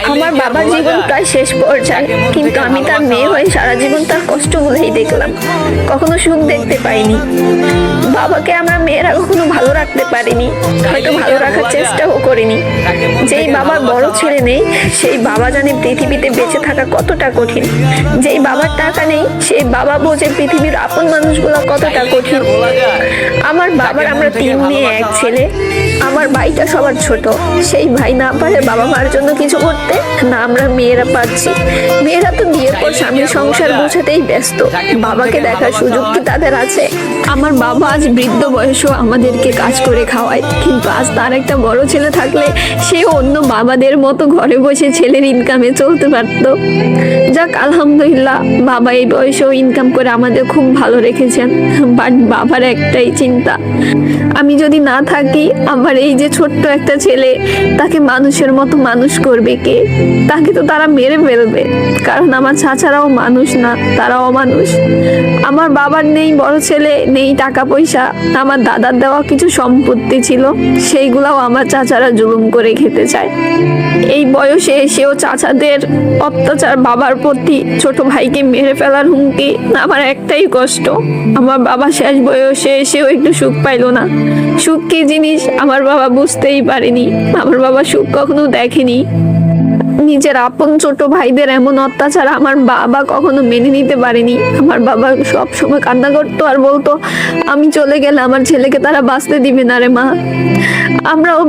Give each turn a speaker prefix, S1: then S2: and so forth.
S1: আমার বাবার জীবন প্রায় শেষ পর্যায়ে, কিন্তু আমি তার মেয়ে হয়ে সারা জীবন তার কষ্টগুলোই দেখলাম, কখনো সুখ দেখতে পাইনি। বাবাকে আমরা মেয়েরা কখনো ভালো রাখতে পারিনি, হয়তো ভালো রাখার চেষ্টাও করিনি। যেই বাবার বড় ছেলে নেই, সেই বাবা জানে পৃথিবীতে বেঁচে থাকা কতটা কঠিন। যেই বাবার টাকা নেই, সেই বাবা বোঝে পৃথিবীর আপন মানুষগুলো কতটা কঠিন। আমার বাবার আমরা 3 মেয়ে 1 ছেলে। আমার ভাইটা সবার ছোট, সেই ভাই না পারে বাবা মার জন্য কিছু করতে, না আমরা মেয়েরা পারছি। মেয়েরা তো বিয়ের পর স্বামীর সংসার বোঝাতেই ব্যস্ত, বাবাকে দেখার সুযোগ কি তাদের আছে? আমার বাবা আজ বৃদ্ধ বয়সেও আমাদেরকে কাজ করে খাওয়ায়, কিন্তু আজ তার একটা বড় ছেলে থাকলে সে অন্য বাবাদের মতো ঘরে বসে ছেলের ইনকামে চলতে পারতো। যাক আলহামদুলিল্লাহ, বাবা এই বয়সেও ইনকাম করে আমাদের খুব ভালো রেখেছেন। বাট বাবার একটাই চিন্তা, আমি যদি না থাকি, আমার এই যে ছোট্ট একটা ছেলে, তাকে মানুষের মতো মানুষ করবে কে? তাকে তো তারা মেরে ফেলবে, কারণ আমার চাচারাও মানুষ না, তারা অমানুষ। আমার বাবার নেই বড় ছেলে, নেই টাকা পয়সা। আমার দাদার দেওয়া কিছু সম্পত্তি ছিল, সেইগুলাও আমার চাচারা জুলুম করে খেতে চায়। এই বয়সে এসেও চাচাদের অত্যাচার, বাবার প্রতি ছোট ভাইকে মেরে ফেলার হুমকি। আমার একটাই কষ্ট, আমার বাবা শেষ বয়সে এসেও একটু সুখ পাইল না। সুখ কি জিনিস আমার বাবা বুঝতেই পারেনি, আমার বাবা সুখ কখনো দেখেনি। নিজের আপন ছোট ভাইদের এমন অত্যাচার আমার বাবা কখনো মেনে নিতে পারেনি। আমার বাবা সব সময় কান্না করতো আর বলতো, আমি চলে গেলে আমার ছেলেকে তারা বাঁচতে দিবে না রে মা। আমরাও